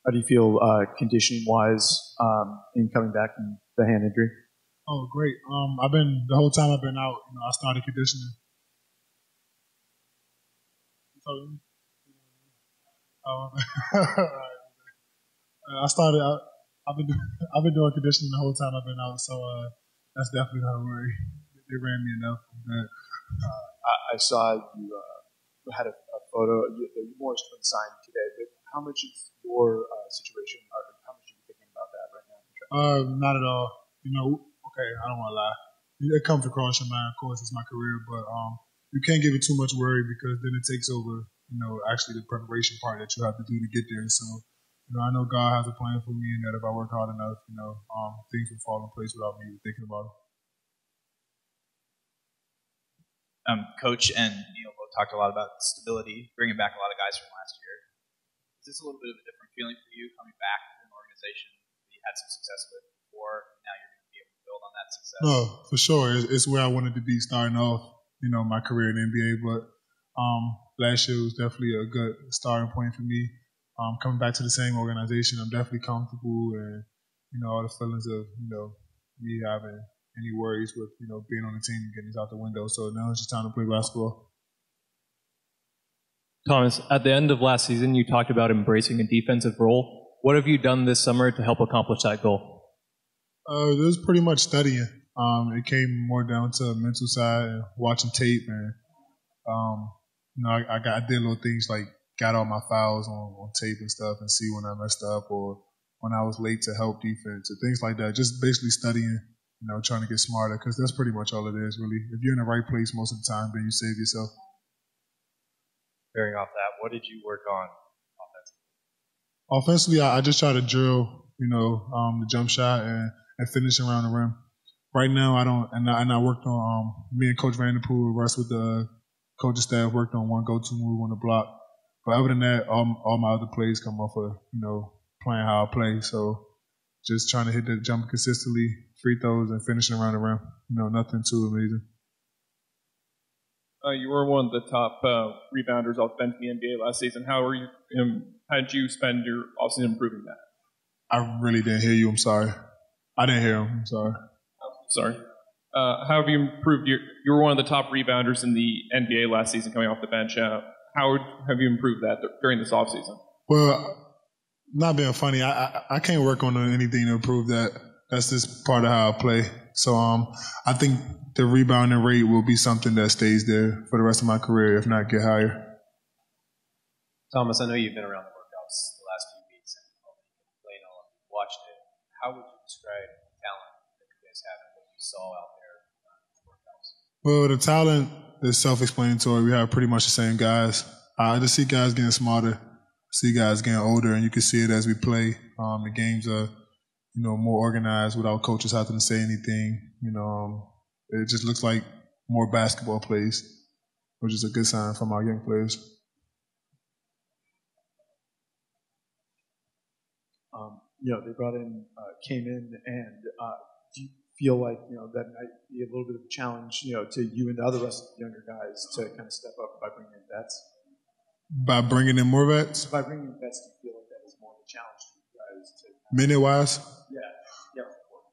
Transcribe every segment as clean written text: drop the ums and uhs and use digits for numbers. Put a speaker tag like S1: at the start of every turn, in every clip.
S1: How do you feel conditioning-wise in coming back from the hand injury?
S2: Oh, great. The whole time I've been out, I started conditioning. I've been doing conditioning the whole time I've been out, so that's definitely not a worry. They ran me enough. I'm good.
S1: I saw you had a photo. You more signed today, but how much of your situation, or how much are you thinking about that right now?
S2: Not at all. Okay, I don't want to lie. It comes across your mind. Of course, it's my career, but you can't give it too much worry because then it takes over. Actually the preparation part that you have to do to get there. So, I know God has a plan for me, and that if I work hard enough, things will fall in place without me even thinking about it.
S3: Coach and Neil both talked a lot about stability, bringing back a lot of guys from last year. Is this a little bit of a different feeling for you coming back to an organization that you had some success with before? Now you're going to be able to build on that success.
S2: No, for sure. It's where I wanted to be starting off, my career in the NBA. But last year was definitely a good starting point for me. Coming back to the same organization, I'm definitely comfortable, and all the feelings of me having any worries with being on the team and getting this out the window. So now it's just time to play basketball.
S4: Thomas, at the end of last season, you talked about embracing a defensive role. What have you done this summer to help accomplish that goal?
S2: It was pretty much studying. It came more down to the mental side and watching tape, and I did little things like got all my fouls on tape and stuff and see when I messed up or when I was late to help defense and things like that. Just basically studying, trying to get smarter, because that's pretty much all it is, really. If you're in the right place most of the time, then you save yourself.
S5: Bearing off that, what did you work on
S2: offensively? I just try to drill, the jump shot and finish around the rim. Right now, I don't, and I worked on, me and Coach Vanderpool, Russ with the coaching staff, worked on one go-to move on the block. But other than that, all my other plays come off of, playing how I play. So just trying to hit the jump consistently, free throws, and finishing around the rim. Nothing too amazing.
S6: You were one of the top rebounders off the bench in the NBA last season. How did you spend your offseason improving that?
S2: I really didn't hear you. I'm sorry. I didn't hear him. I'm sorry.
S6: Sorry. How have you improved? You were one of the top rebounders in the NBA last season coming off the bench. How have you improved that during this offseason?
S2: Well, not being funny, I can't work on anything to improve that. That's just part of how I play. So I think the rebounding rate will be something that stays there for the rest of my career, if not get higher.
S5: Thomas, I know you've been around the workouts the last few weeks and played all of it, watched it. How would you describe the talent that you guys have and what you saw out there in the workouts?
S2: Well, the talent is self-explanatory. We have pretty much the same guys. I just see guys getting smarter, see guys getting older, and you can see it as we play. The games are, more organized without coaches having to say anything. It just looks like more basketball plays, which is a good sign from our young players.
S1: They came in, and do you feel like that might be a little bit of a challenge, to you and the other rest of the younger guys to kind of step up by bringing in vets?
S2: By bringing in more vets?
S1: By bringing in vets, do you feel like that is more of a challenge to you guys?
S2: Minute-wise?
S1: Yeah.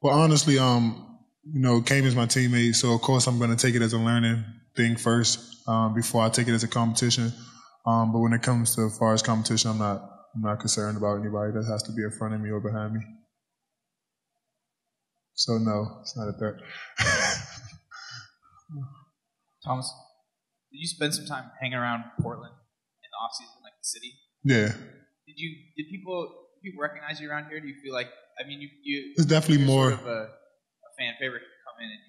S2: Well, honestly, Came is my teammate, so of course I'm going to take it as a learning thing first before I take it as a competition. But when it comes to as far as competition, I'm not concerned about anybody that has to be in front of me or behind me. So no, it's not a threat.
S3: Thomas, did you spend some time hanging around Portland in the offseason, like the city?
S2: Yeah.
S3: Did people recognize you around here? Do you feel like, you
S2: it's definitely
S3: you're
S2: more
S3: sort of a fan favorite to come in and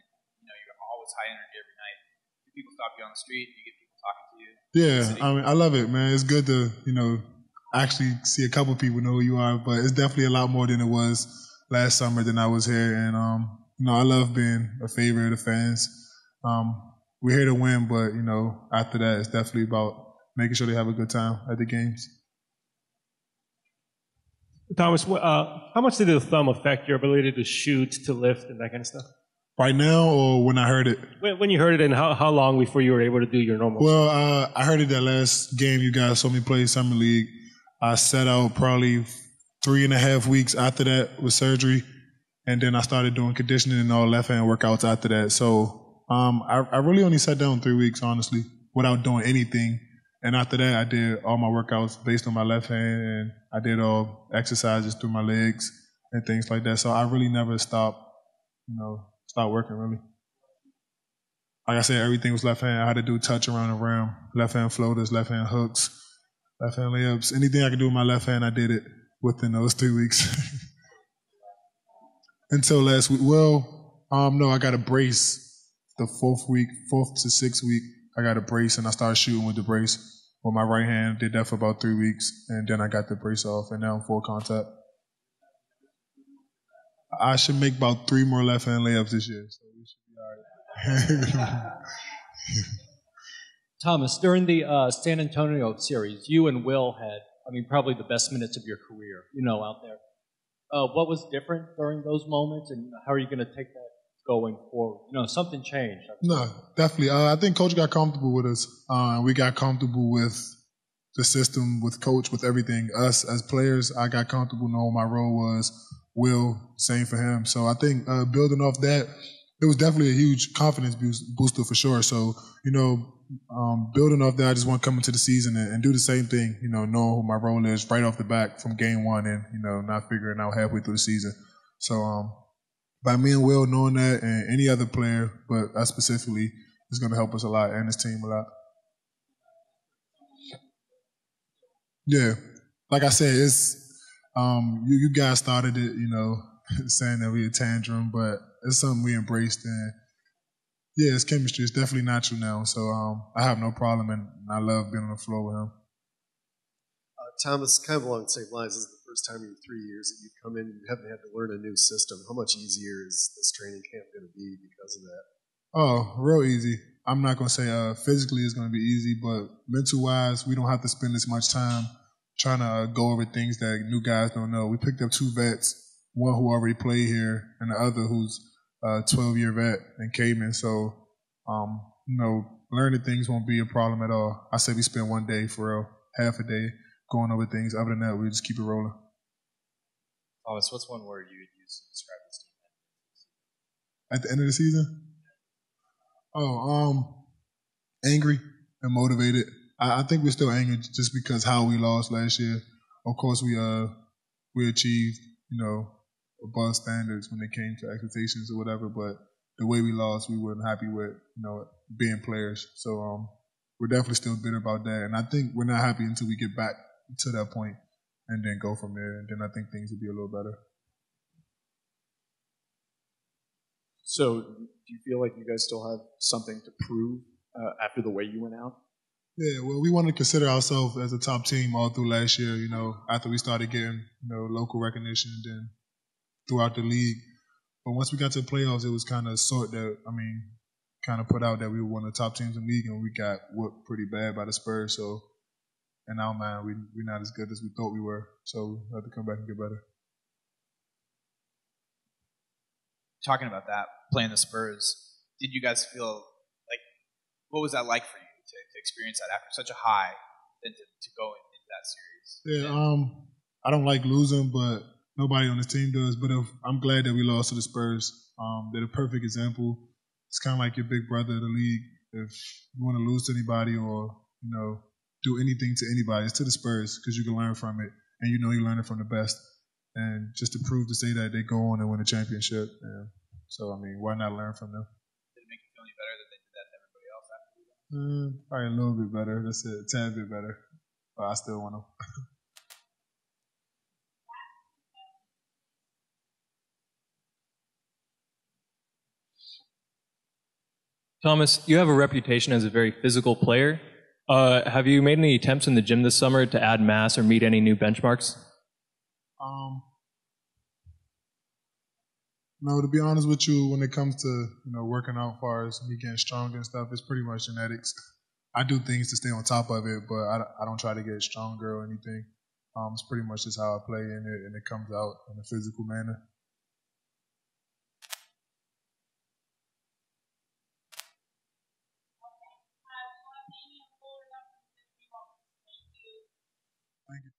S3: you're always high energy every night. Do people stop you on the street? Do you get people talking to you?
S2: Yeah, I love it, man. It's good to actually see a couple people know who you are, but it's definitely a lot more than it was last summer than I was here, and I love being a favorite of the fans. We're here to win, but after that, it's definitely about making sure they have a good time at the games.
S7: Thomas, how much did the thumb affect your ability to shoot, to lift, and that kind of stuff?
S2: Right now, or when I heard it?
S7: When you heard it, and how long before you were able to do your normal?
S2: Well, I heard it that last game you guys saw me play Summer League. I set out probably 3.5 weeks after that with surgery, and then I started doing conditioning and all left hand workouts after that. So I really only sat down 3 weeks, honestly, without doing anything. And after that, I did all my workouts based on my left hand, and I did all exercises through my legs and things like that. So I really never stopped working really. Like I said, everything was left hand. I had to do touch around the rim, left hand floaters, left hand hooks, left hand layups. Anything I could do with my left hand, I did it within those 3 weeks. Until last week. Well, no, I got a brace the fourth to sixth week. I got a brace and I started shooting with the brace with my right hand. Did that for about 3 weeks, and then I got the brace off, and now I'm full contact. I should make about 3 more left hand layups this year, so we should be all right.
S8: Thomas, during the San Antonio series, you and Will had, probably the best minutes of your career, out there. What was different during those moments, and how are you going to take that going forward? Something changed.
S2: No, definitely. I think Coach got comfortable with us. We got comfortable with the system, with Coach, with everything. Us as players, I got comfortable knowing my role was. Will, same for him. So I think building off that, it was definitely a huge confidence booster for sure. So, building off that, I just want to come into the season and do the same thing, knowing who my role is right off the bat from game one and, not figuring out halfway through the season. So by me and Will knowing that, and any other player, but us specifically, is going to help us a lot and this team a lot. Yeah. Like I said, it's you guys started it, saying that we a tantrum, but it's something we embraced, and yeah, it's chemistry. It's definitely natural now, so I have no problem, and I love being on the floor with him.
S9: Thomas, kind of along the same lines, this is the first time in 3 years that you've come in and you haven't had to learn a new system. How much easier is this training camp going to be because of that?
S2: Oh, real easy. I'm not going to say physically it's going to be easy, but mental-wise, we don't have to spend as much time trying to go over things that new guys don't know. We picked up 2 vets, one who already played here and the other who's a 12-year vet and Cayman. So, learning things won't be a problem at all. I say we spend 1 day for real, half a day going over things. Other than that, we just keep it rolling.
S5: Thomas, what's one word you would use to describe this team
S2: at the end of the season? Angry and motivated. I think we're still angry just because how we lost last year. Of course, we achieved, above standards when it came to expectations or whatever, but the way we lost, we weren't happy with, being players. So we're definitely still bitter about that. And I think we're not happy until we get back to that point and then go from there. And then I think things will be a little better.
S1: So do you feel like you guys still have something to prove after the way you went out?
S2: Yeah, well, we want to consider ourselves as a top team all through last year, after we started getting, local recognition and then throughout the league. But once we got to the playoffs, it was kind of kind of put out that we were one of the top teams in the league, and we got whooped pretty bad by the Spurs. So in our mind, we're not as good as we thought we were. So we have to come back and get better.
S3: Talking about that, playing the Spurs, did you guys feel like, what was that like for you to experience that after such a high, then to go into that series?
S2: Yeah, I don't like losing, but nobody on this team does. But I'm glad that we lost to the Spurs. They're the perfect example. It's kind of like your big brother of the league. If you want to lose to anybody or, do anything to anybody, it's to the Spurs because you can learn from it. And you learn it from the best. And just to prove to say that they go on and win a championship. And so, why not learn from them?
S3: Did it make you feel any better that they did that to everybody else after?
S2: Probably a little bit better. That's it, a tad bit better. But I still want them.
S4: Thomas, you have a reputation as a very physical player. Have you made any attempts in the gym this summer to add mass or meet any new benchmarks?
S2: No, to be honest with you, when it comes to working out as far as me getting stronger and stuff, it's pretty much genetics. I do things to stay on top of it, but I don't try to get stronger or anything. It's pretty much just how I play in it, and it comes out in a physical manner. Thank you.